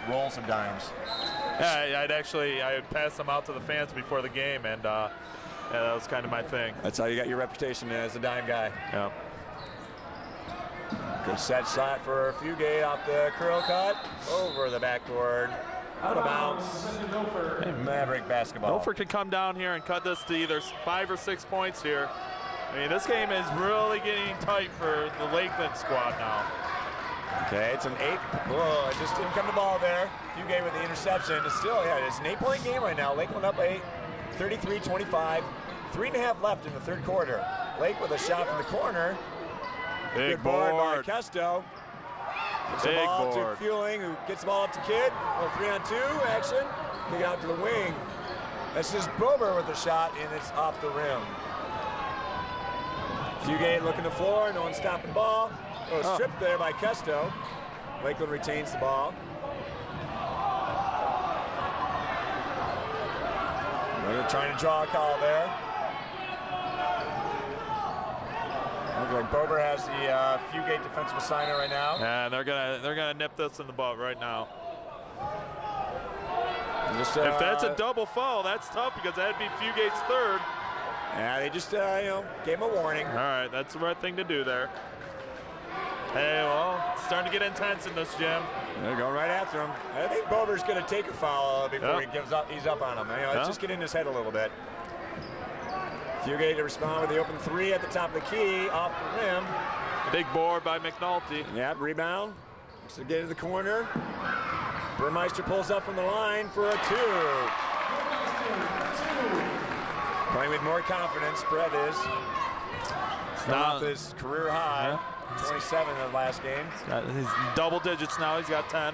roll some dimes. Yeah, I would pass them out to the fans before the game, and yeah, that was kind of my thing. That's how you got your reputation as a dime guy. Yeah. Good set shot for Fugate off the curl cut, over the backboard, out of bounds. Hey, Maverick basketball. Milford could come down here and cut this to either 5 or 6 points here. I mean, this game is really getting tight for the Lakeland squad now. Okay, it's an 8. Whoa, it just didn't come to ball there. Fugate with the interception. It's still, it's an 8-point game right now. Lakeland up 8, 33-25. 3.5 left in the third quarter. Lake with a shot from the corner. Big Good board board. by Kesto. Gets the Big ball board. to Fueling, who gets the ball up to Kidd. Well, 3-on-2 action. Kick it out to the wing. That's just Bober with the shot, and it's off the rim. Fugate looking the floor, no one stopping the ball. Oh, stripped there by Kesto. Lakeland retains the ball. They're trying to draw a call there. Looks like Bober has the Fugate defensive assignment right now. Yeah, they're gonna nip this in the butt right now. Just, if that's a double foul, that's tough because that'd be Fugate's third. Yeah, they just gave him a warning. All right, that's the right thing to do there. Hey, well, it's starting to get intense in this gym. They're going right after him. I think Bober's going to take a foul before he's up on him. Let's just get in his head a little bit. Fugate to respond with the open 3 at the top of the key, off the rim. Big board by McNulty. Yep, rebound. Looks to get to the corner. Burmeister pulls up from the line for a 2. Playing with more confidence, Brett is. Off his career high, 27 in the last game. He's double digits now, he's got 10.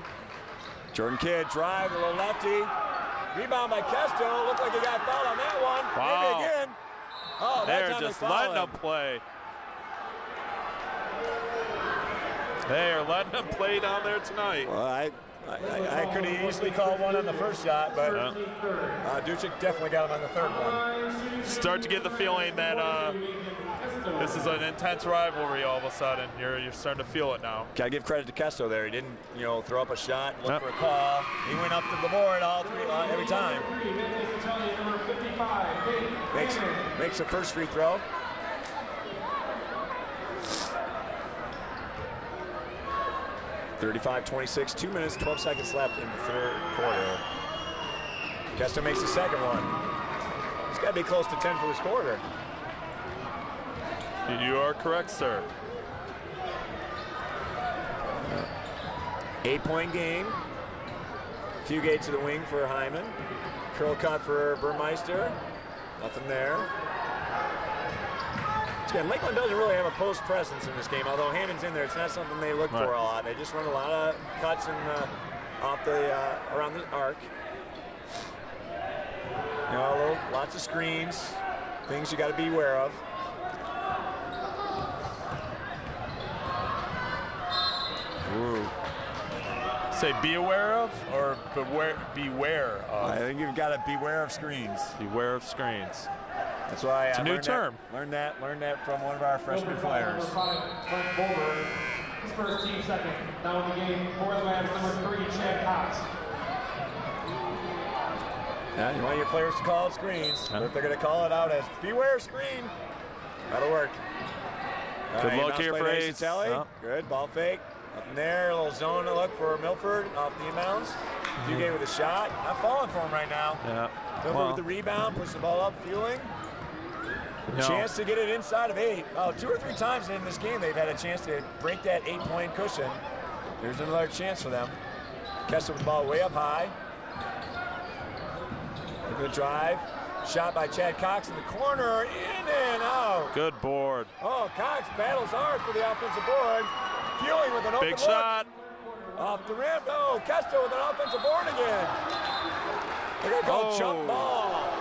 Jordan Kidd drive, a little lefty. Rebound by Kesto. Looked like he got fouled on that one. Wow. Maybe again. Oh, they're just letting him play. They are letting him play down there tonight. Well, I could have easily called one on the first shot, but Ducic definitely got him on the third one. Start to get the feeling that this is an intense rivalry all of a sudden. You're starting to feel it now. Gotta give credit to Kesto there. He didn't, throw up a shot, look for a call. He went up to the board every time. Makes the first free throw. (35-26), 2 minutes, 12 seconds left in the third quarter. Kesto makes the second one. He's got to be close to 10 for this quarter. You are correct, sir. 8-point game. Fugate to the wing for Hyman. Curl cut for Burmeister. Nothing there. Again, Lakeland doesn't really have a post presence in this game, although Hammond's in there. It's not something they look for a lot. They just run a lot of cuts and around the arc. Lots of screens, things you got to be aware of. Ooh. Say be aware of or beware of? I think you've got to beware of screens. Beware of screens. That's why it's a new term. Learned that from one of our freshman players. His first team second. Now in the game for the Labs, number 3, Chad Cox. Yeah, you want your players to call it screens, but if they're going to call it out as beware screen, that'll work. Good look here for Ace. Good ball fake. Nothing there. A little zone to look for Milford off the inbounds. Fugate with a shot. Not falling for him right now. Yeah. Milford with the rebound, puts the ball up, Fueling. Chance to get it inside of 8. 2 or 3 times in this game they've had a chance to break that 8-point cushion. Here's another chance for them. Kesto with the ball way up high. Look at the drive. Shot by Chad Cox in the corner. In and out. Good board. Oh, Cox battles hard for the offensive board. Fueling with an open big shot. Off the rim. No, Kesto with an offensive board again. They're going to call jump ball.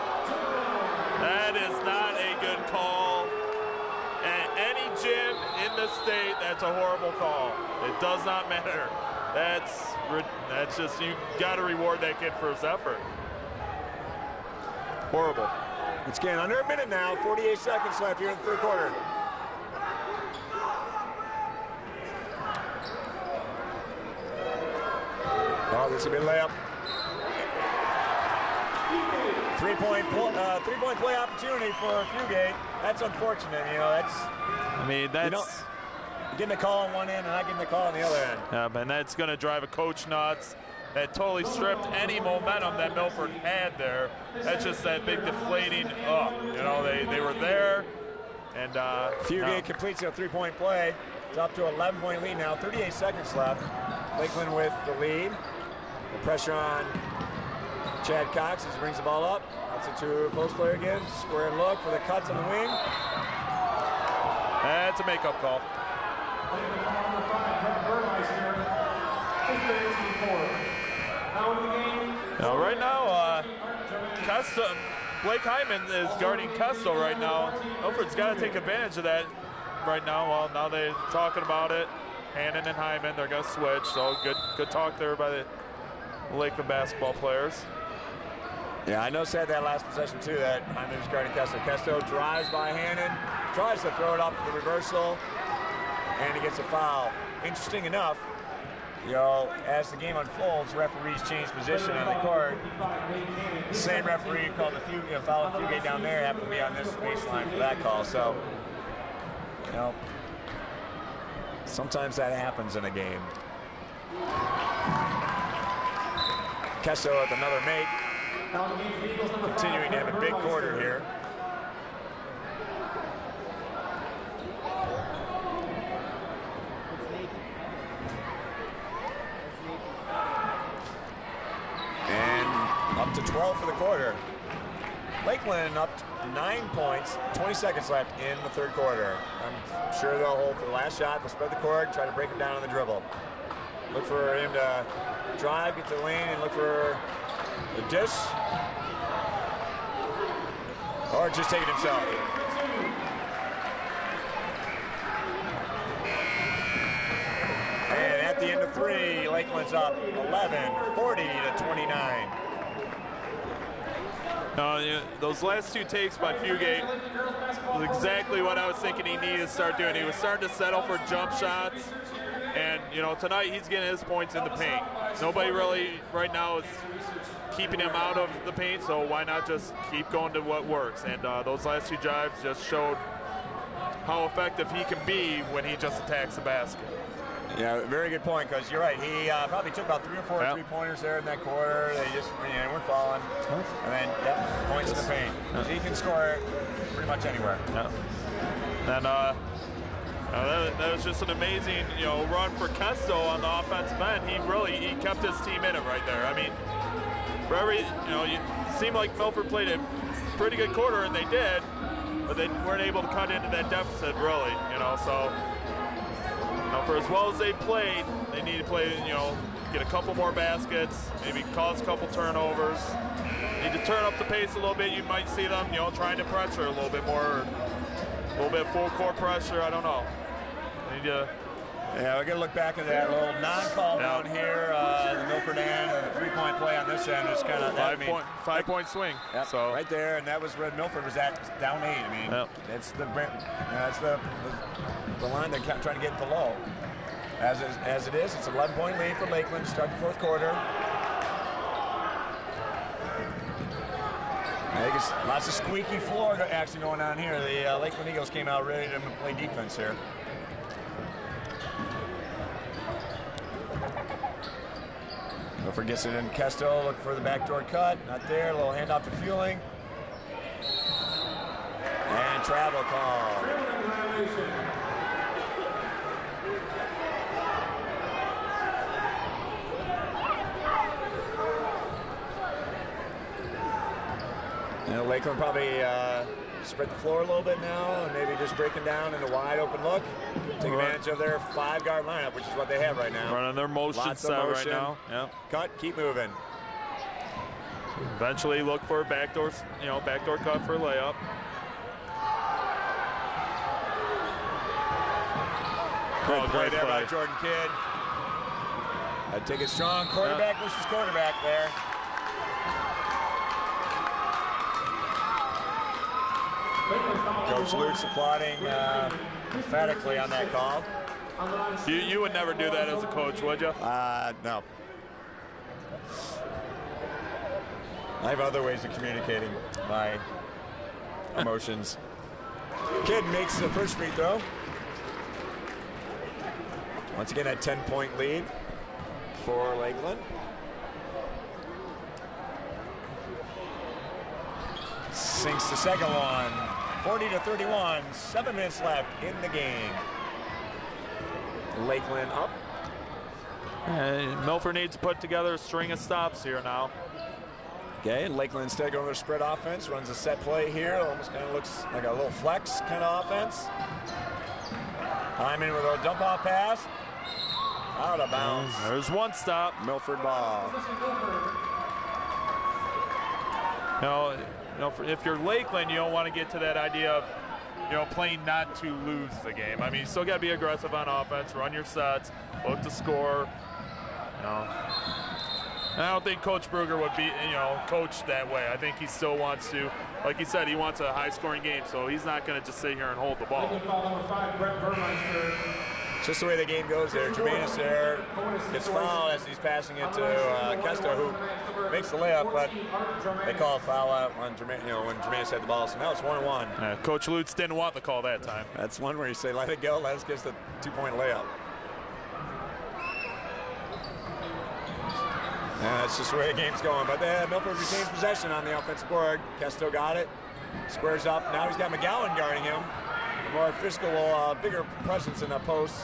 That is not a good call. At any gym in the state, that's a horrible call. It does not matter. That's just, you got to reward that kid for his effort. Horrible. It's getting under a minute now. 48 seconds left here in the third quarter. Oh, this will be a layup. Three-point play opportunity for Fugate. That's unfortunate. You know, that's. I mean, that's. You know, getting a call on one end and not getting a call on the other end. Yeah, and that's going to drive a coach nuts. That totally stripped any momentum that Milford had there. That's just that big deflating up. You know, they were there, and Fugate completes a three-point play. It's up to an 11-point lead now. 38 seconds left. Lakeland with the lead. The pressure on Chad Cox as he brings the ball up. That's it to post player again. Square look for the cuts on the wing. That's a makeup call. Now, right now, Blake Hyman is guarding Kesto right now. Milford's got to take advantage of that right now. Well, now they're talking about it. Hannon and Hyman, they're going to switch. So good talk there by the Lakeland basketball players. Yeah, I noticed that last possession too, that Hyman was guarding Kesto. Kesto drives by Hannon, tries to throw it up for the reversal, and he gets a foul. Interesting enough, you know, as the game unfolds, referees change position on the court. The same referee who called the foul on Fugate down there happened to be on this baseline for that call. So, you know, sometimes that happens in a game. Kesto with another make. Continuing to have a big quarter here. And up to 12 for the quarter. Lakeland up 9 points, 20 seconds left in the third quarter. I'm sure they'll hold for the last shot. They'll spread the court, try to break him down on the dribble. Look for him to drive, get to the lane, and look for the dish. Or just take it himself. And at the end of three, Lakeland's up 11, 40 to 29. Those last two takes by Fugate was exactly what I was thinking he needed to start doing. He was starting to settle for jump shots. And, you know, tonight he's getting his points in the paint. Nobody really right now is keeping him out of the paint, so why not just keep going to what works? And those last two drives just showed how effective he can be when he just attacks the basket. Yeah, very good point, because you're right. He probably took about 3 or 4 three-pointers there in that quarter. They just weren't falling. And then, points in the paint. He can score pretty much anywhere. And that was just an amazing, run for Kesto on the offensive end. He kept his team in it right there. I mean, for every, it seemed like Milford played a pretty good quarter, and they did, but they weren't able to cut into that deficit really, so. For as well as they played, they need to play, get a couple more baskets, maybe cause a couple turnovers. Need to turn up the pace a little bit. You might see them, trying to pressure a little bit more, a little bit full court pressure. I don't know. Need to. Yeah, we're gonna look back at that little non-call down here. The Milford end, and the three-point play on this end is kind of five-point swing. Yep, so right there, and that was where Milford was at, down 8. I mean, that's the line they're trying to get below. As it is, it's an 11-point lead for Lakeland to start the fourth quarter. I think it's lots of squeaky floor action going on here. The Lakeland Eagles came out ready to play defense here. Milford gets it in Kesto, look for the backdoor cut, not there, a little handoff to Fueling. And travel call. Lakeland probably spread the floor a little bit now and maybe just breaking down in a wide open look. Take advantage of their 5-guard lineup, which is what they have right now. Running their motion set right now. Yep. Cut, keep moving. Eventually look for a backdoor cut for a layup. Good play there by Jordan Kidd. I'd take a strong quarterback versus quarterback there. Coach Lutz applauding emphatically on that call. You would never do that as a coach, would you? No. I have other ways of communicating my emotions. Kidd makes the first free throw. Once again, a 10-point lead for Lakeland. Sinks the second one. 40-31, 7 minutes left in the game. Lakeland up. And Milford needs to put together a string of stops here now. Okay, and Lakeland instead going to spread offense, runs a set play here. Almost kind of looks like a little flex kind of offense. Hyman with a dump off pass. Out of bounds. There's one stop. Milford ball. If you're Lakeland, you don't want to get to that idea of, playing not to lose the game. I mean, you still got to be aggressive on offense, run your sets, look to score. And I don't think Coach Brugger would be, coached that way. I think he still wants to, like he said, he wants a high-scoring game, so he's not going to just sit here and hold the ball. Just the way the game goes there. Jermaine there gets fouled as he's passing it to Kesto, who makes the layup, but they call a foul out when Jermaine had the ball. So now it's 1-1. Coach Lutz didn't want the call that time. That's one where you say, let it go, let us get the 2-point layup. And that's just the way the game's going. But Milford retains possession on the offensive board. Kesto got it, squares up. Now he's got McGowan guarding him. More physical, bigger presence in the post.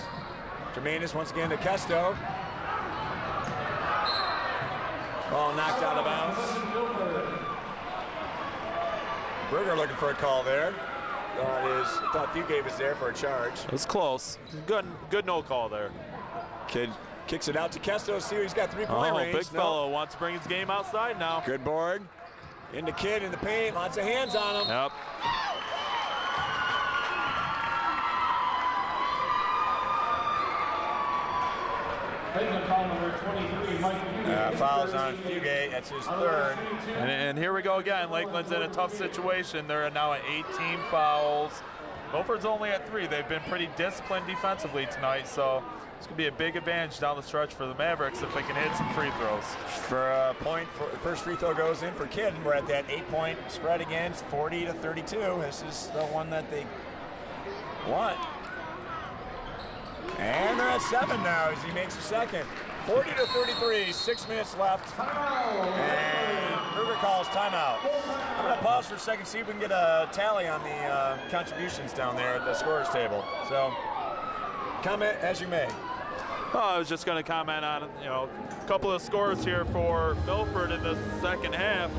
Jermaine once again to Kesto. Ball knocked out of bounds. Brugger looking for a call there. Thought Fugate was there for a charge. It was close. Good no call there. Kidd kicks it out to Kesto. See, he's got 3-point range. Big fellow wants to bring his game outside now. Good board. Into Kidd in the paint. Lots of hands on him. Yep. Fouls on Fugate. That's his third. And here we go again. Lakeland's in a tough situation. They're now at 18 fouls. Milford's only at 3. They've been pretty disciplined defensively tonight, so it's going to be a big advantage down the stretch for the Mavericks if they can hit some free throws. For a point, first free throw goes in for Kidd. We're at that 8-point spread again, 40-32. This is the one that they want. And they're at 7 now as he makes a second. 40-33, 6 minutes left. And Brugger calls timeout. I'm going to pause for a second, see if we can get a tally on the contributions down there at the scorers table. So, comment as you may. Well, I was just going to comment on, a couple of scores here for Milford in the second half.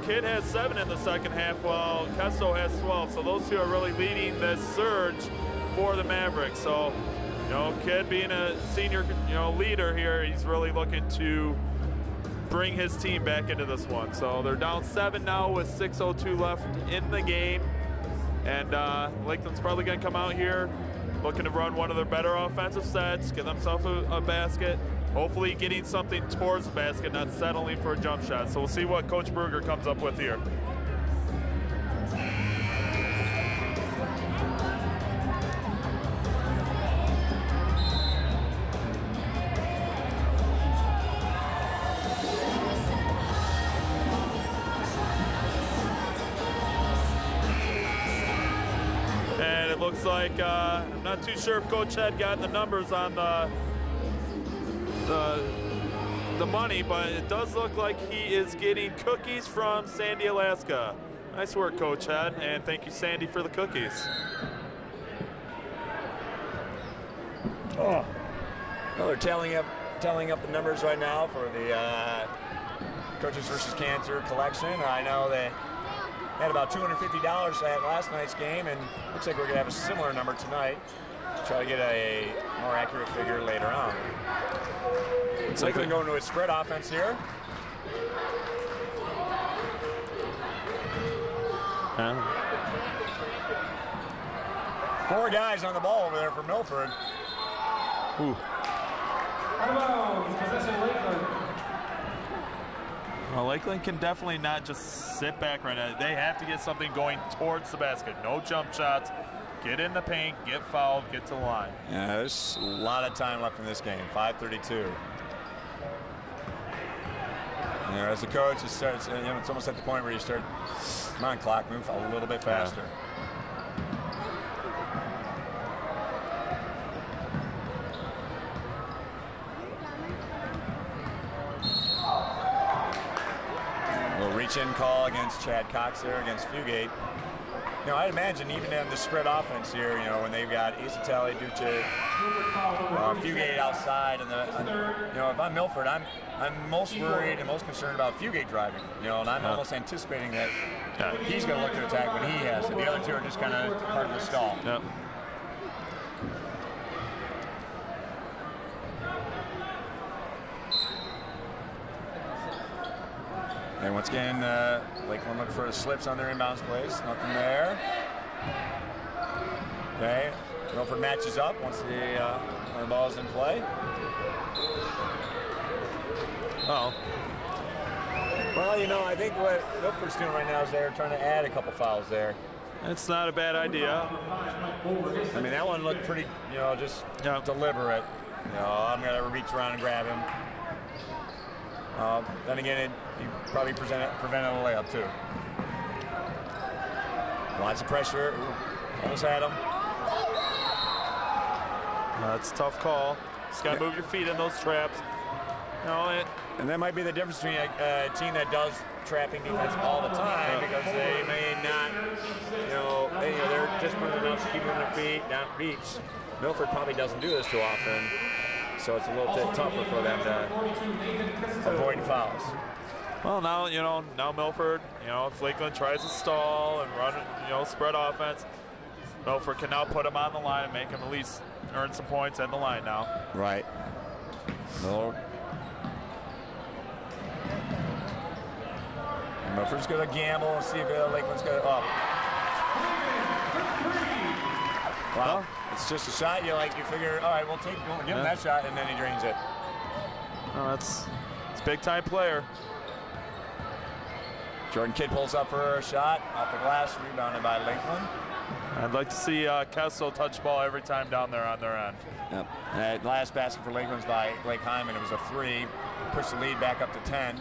Kidd has 7 in the second half, while Kesto has 12. So those two are really leading this surge for the Mavericks. So, Kidd being a senior, leader here, he's really looking to bring his team back into this one. So they're down 7 now with 6:02 left in the game. And Lakeland's probably going to come out here looking to run one of their better offensive sets, get themselves a basket, hopefully getting something towards the basket, not settling for a jump shot. So we'll see what Coach Brugger comes up with here. Looks like I'm not too sure if Coach had gotten the numbers on the money, but it does look like he is getting cookies from Sandy, Alaska. Nice work, Coach Head, and thank you, Sandy, for the cookies. Well, they're tallying up the numbers right now for the Coaches versus Cancer collection. I know they had about $250 at last night's game, and looks like we're going to have a similar number tonight. Try to get a more accurate figure later on. It's like they're going to a spread offense here. Four guys on the ball over there for Milford. Ooh. Well, Lakeland can definitely not just sit back right now. They have to get something going towards the basket. No jump shots. Get in the paint, get fouled, get to the line. Yeah, there's a lot of time left in this game. 5:32. You know, as a coach, it starts. You know, it's almost at the point where you start. Come on, clock, move a little bit faster. Little reach-in call against Chad Cox there against Fugate. You know, I'd imagine even in the spread offense here, you know, when they've got Isatelli, Duce, Fugate outside, and you know, if I'm Milford, I'm most worried and most concerned about Fugate driving. You know, and I'm almost anticipating that he's going to look to attack when he has it. The other two are just kind of part of the stall. Yep. And once again, Lakeland looking for the slips on their inbounds plays. Nothing there. Okay, Milford matches up once the ball's in play. Oh. Well, you know, I think what Milford's doing right now is they're trying to add a couple fouls there. It's not a bad idea. I mean, that one looked pretty, you know, just deliberate. You know, I'm going to reach around and grab him. Then again, he probably prevented a layup, too. Lots of pressure. Ooh, almost had him. That's a tough call. Just got to move your feet in those traps. No, and that might be the difference between a team that does trapping defense all the time, because they may not, they're disciplined enough to keep them on their feet, not reach. Milford probably doesn't do this too often, so it's a little bit tougher for them to avoid fouls. Well, now Milford, if Lakeland tries to stall and run, spread offense, Milford can now put him on the line and make him at least earn some points at the line now. Right. No. Milford's going to gamble and see if Lakeland's going to. Oh. Well, it's just a shot. You figure, all right, we'll give him that shot, and then he drains it. Oh, it's a big-time player. Jordan Kidd pulls up for a shot off the glass, rebounded by Lakeland. I'd like to see Kessel touch the ball every time down there on their end. Yep. Last basket for Lakeland's by Blake Hyman. It was a 3, pushed the lead back up to 10.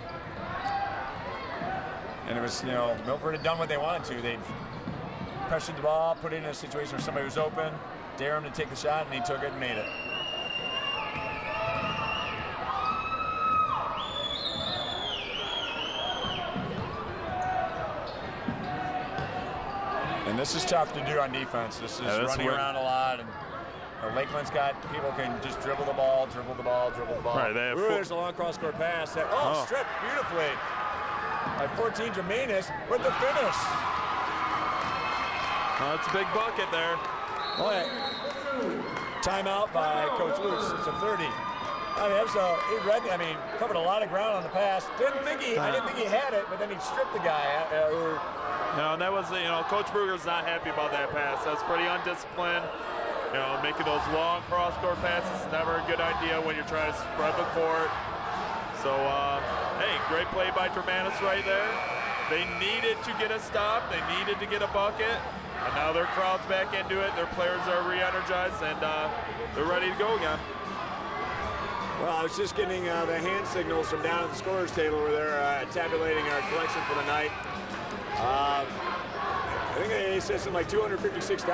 And it was, Milford had done what they wanted to. They pressured the ball, put it in a situation where somebody was open, dare him to take the shot, and he took it and made it. And this is tough to do on defense. This is running around a lot, and Lakeland's got people can just dribble the ball. Right, there's a long cross-court pass. Stripped beautifully by 14 Germanis with the finish. It's a big bucket there. Oh, yeah. Timeout by Coach Lutz. It's a 30. I mean, covered a lot of ground on the pass. I didn't think he had it, but then he stripped the guy. And that was, Coach Brugger's not happy about that pass. That's pretty undisciplined. Making those long cross-court passes is never a good idea when you're trying to spread the court. So, hey, great play by Germanis right there. They needed to get a stop. They needed to get a bucket. And now their crowd's back into it. Their players are re-energized, and they're ready to go again. Well, I was just getting the hand signals from down at the scorer's table where they're tabulating our collection for the night. I think they said something like $256.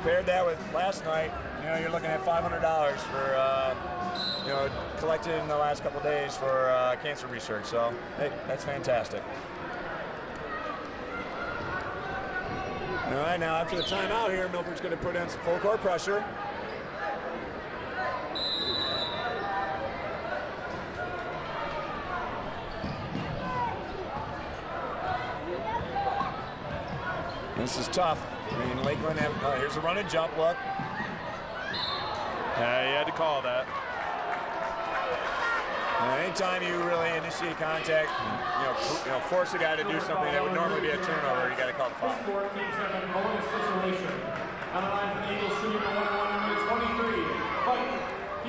Paired that with last night, you're looking at $500 for, collected in the last couple of days for cancer research. So, hey, that's fantastic. All right, now after the timeout here, Milford's going to put in some full court pressure. This is tough. I mean, Lakeland, here's a run and jump look. Yeah, he had to call that. Anytime you really initiate contact, force a guy to do something that would normally be a turnover, you got to call the foul. Bonus situation. On the line for the Eagles, shooting number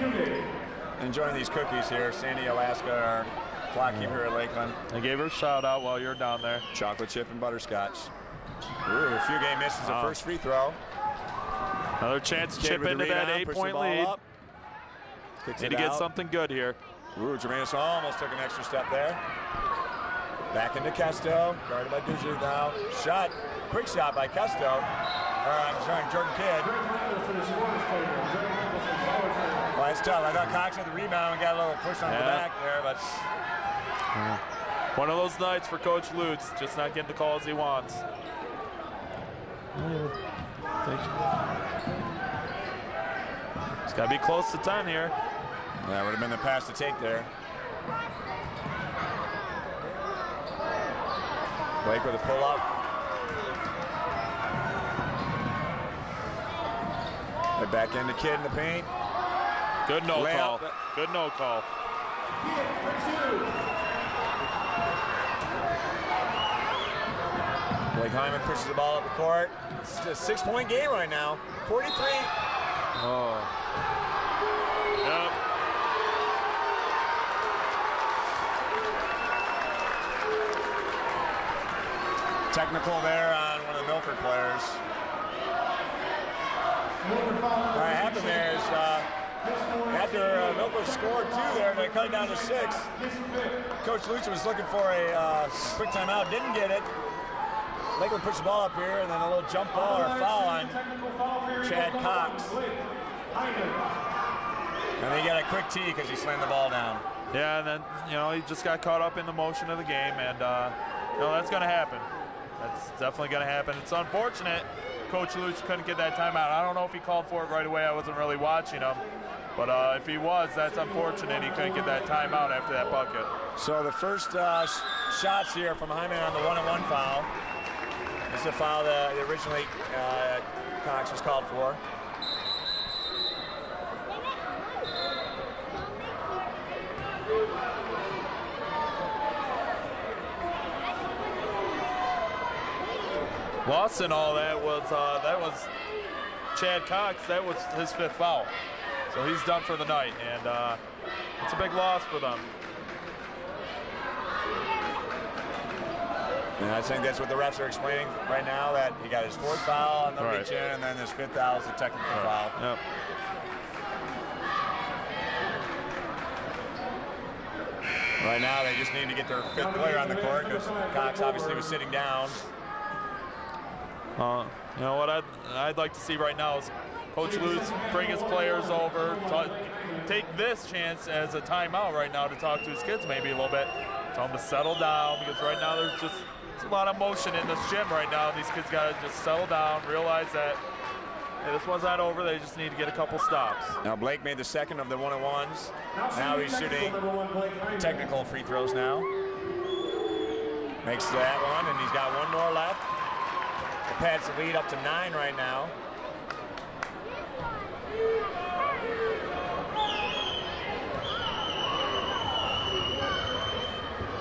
23. Enjoying these cookies here. Sandy Alaska, our clock keeper at Lakeland. I gave her a shout out while you're down there. Chocolate chip and butterscotch. Ooh, Fugate misses the first free throw. Another chance to chip into that 8-point lead. Need to get something good here. Ooh, Jermaine almost took an extra step there. Back into Kesto, guarded by Duju now. Shot, quick shot by Kesto. I'm sorry, Jordan Kidd. Well, it's tough. I thought Cox had the rebound and got a little push on the back there, but... One of those nights for Coach Lutz, just not getting the calls he wants. It's got to be close to 10 here. That would have been the pass to take there. Blake with a pull-up. Right back into Kidd in the paint. Good no call. Good no call. Blake Hyman pushes the ball up the court. It's a 6-point game right now. 43. Oh. Yep. Technical there on one of the Milford players. What happened there is after Milford scored 2 there, they cut it down to 6. Coach Lutz was looking for a quick timeout, didn't get it. Lakeland pushed the ball up here, and then a little jump ball or foul on Chad Cox. And they got a quick tee because he slammed the ball down. Yeah, and then, you know, he just got caught up in the motion of the game, and, you know, that's going to happen. That's definitely going to happen. It's unfortunate Coach Lutz couldn't get that timeout. I don't know if he called for it right away. I wasn't really watching him. But if he was, that's unfortunate. He couldn't get that timeout after that bucket. So the first shots here from Hyman on the 1-on-1 foul. This is a foul that originally Cox was called for. Lost in all that was Chad Cox. That was his 5th foul. So he's done for the night, and it's a big loss for them. And I think that's what the refs are explaining right now, that he got his 4th foul on the reach in, and then his 5th foul is a technical foul. Yep. Right now, they just need to get their 5th player on the court because Cox obviously was sitting down. You know what I'd like to see right now is Coach Lutz bring his players over, take this chance as a timeout right now to talk to his kids maybe a little bit. Tell them to settle down, because right now there's a lot of motion in this gym right now. These kids got to just settle down, realize that hey, this one's not over. They just need to get a couple stops. Now Blake made the 2nd of the 1-on-1s. Now he's shooting technical free throws now. Makes that one, and he's got 1 more left. The Pats lead up to 9 right now.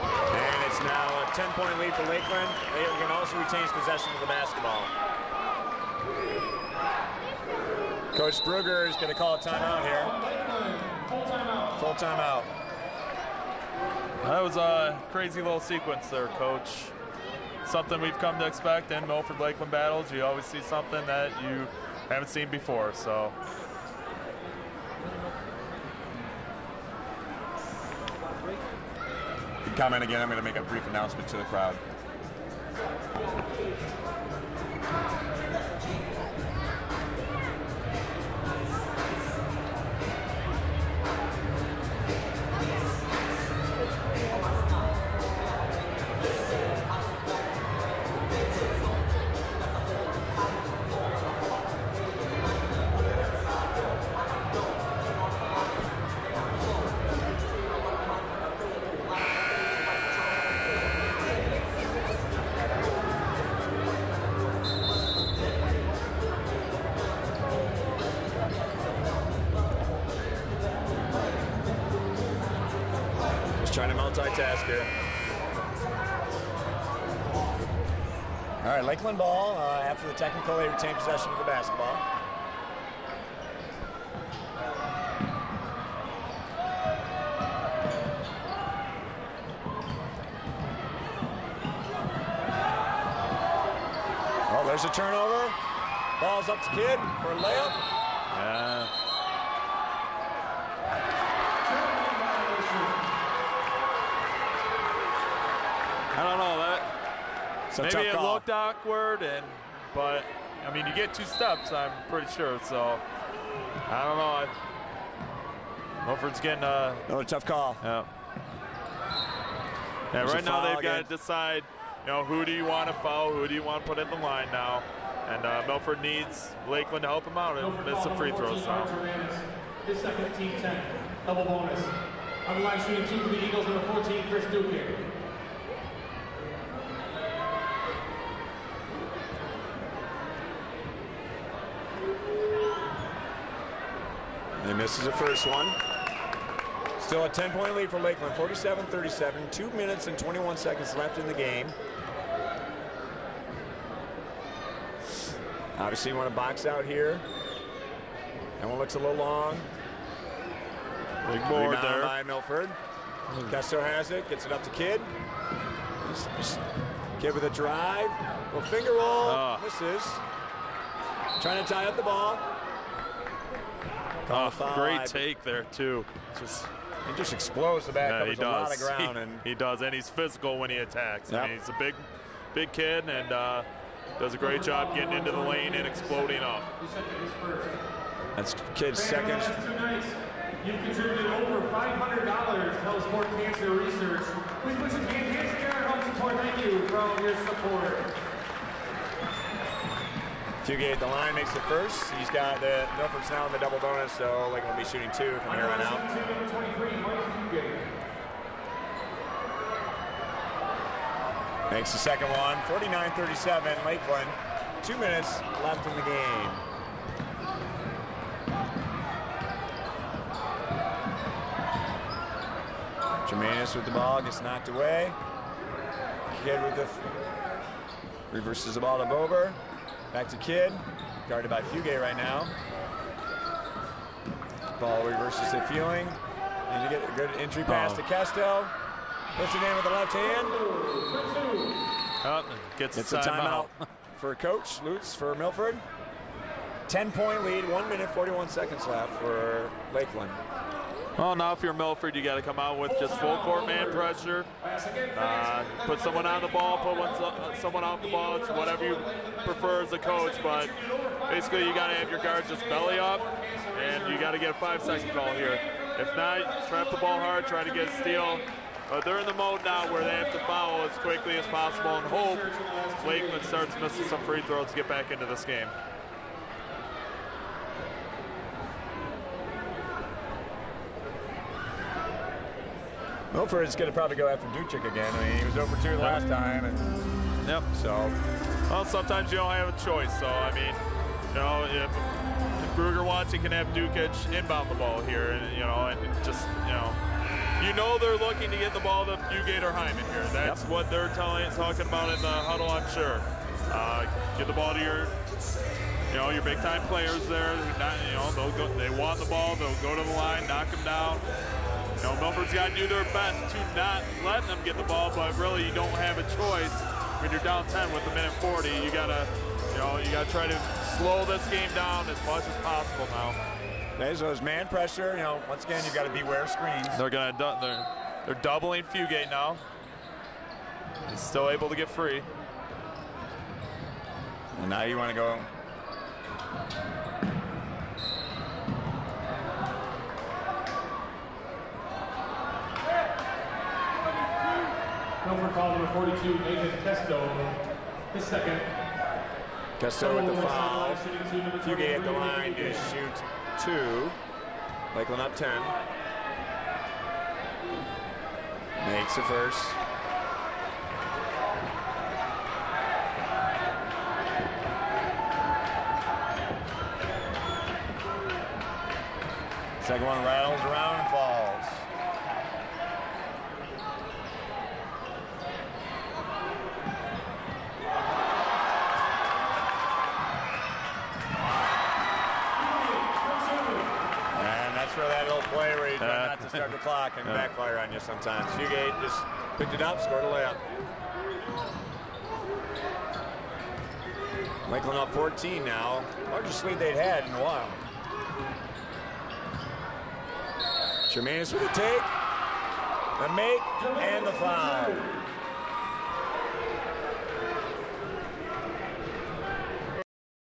And it's now a 10-point lead for Lakeland. Lakeland also retains possession of the basketball. Coach Brugger is going to call a timeout here. Full timeout. That was a crazy little sequence there, Coach. Something we've come to expect in Milford Lakeland battles. You always see something that you haven't seen before. So. Comment again. I'm going to make a brief announcement to the crowd. Trying to multitask here. All right, Lakeland ball. After the technical, they retain possession of the basketball. Oh, there's a turnover. Ball's up to Kidd for a layup. Yeah. Maybe it looked awkward, but I mean, you get 2 steps, I'm pretty sure. So I don't know. Milford's getting another tough call. Yeah. Yeah. Right now they've got to decide, who do you want to foul, who do you want to put in the line now, and Milford needs Lakeland to help him out and miss some free throws now. His second, team 10, double bonus. On the line shooting 2 for the Eagles, number 14, Chris Duke. He misses the first one. Still a 10-point lead for Lakeland, 47-37, 2 minutes and 21 seconds left in the game. Obviously you want to box out here. That one looks a little long. Big board there by Milford. Kesto has it, gets it up to Kidd. Kidd with a drive. Little finger roll, misses. Trying to tie up the ball. Great take there too. He just explodes the back. Yeah, he does. A lot of ground, he does, and he's physical when he attacks. Yep. I mean, he's a big kid, and does a great job getting into the lane and exploding up. That's Kidd's second. You've contributed over $500 to help support cancer research. Please put your hands together and help support. Thank you for all of your support. Fugate at the line makes it first. He's got the Milford's now in the double bonus, so Lakeland will be shooting 2 from here on out. Makes the second one, 49-37, Lakeland. 2 minutes left in the game. Germanus with the ball, gets knocked away. Kidd with the reverses the ball to Bober. Back to Kidd, guarded by Fugate right now. Ball reverses to Feeling. And you get a good entry pass to Kesto. Puts it in with the left hand. Gets a timeout for Coach Lutz for Milford. 10-point lead, 1 minute, 41 seconds left for Lakeland. Well, now if you're Milford, you got to come out with just full court man pressure. Put someone on the ball, put someone off the ball. It's whatever you prefer as a coach, but basically you got to have your guards just belly up, and you got to get a 5-second call here. If not, trap the ball hard, try to get a steal. But they're in the mode now where they have to foul as quickly as possible and hope Lakeland starts missing some free throws to get back into this game. Milford's going to probably go after Ducic again. I mean, he was over 2 last time. And yep. So, well, sometimes you don't have a choice. So, I mean, if Kruger wants, he can have Ducic inbound the ball here, and and just they're looking to get the ball to Fugate or Hyman here. That's what they're talking about in the huddle, I'm sure. Get the ball to your big time players there. They want the ball. They'll go to the line, knock them down. Milford's got to do their best to not let them get the ball, but really you don't have a choice when you're down 10 with 1:40. You gotta try to slow this game down as much as possible now. So there's man pressure. Once again, you've got to beware screens. They're doubling Fugate now. He's still able to get free. And now you want to go. Milford foul number 42, Nathan Kesto. His second. Kesto with the foul. Fugate at the line to shoot 2. Lakeland up 10. Makes the first. Second one rattles around and falls. For that little play where you try not to start the clock and backfire on you sometimes. Fugate just picked it up, scored a layup. Lakeland up 14 now. Largest lead they'd had in a while. Germanus with the take, the make, and the foul.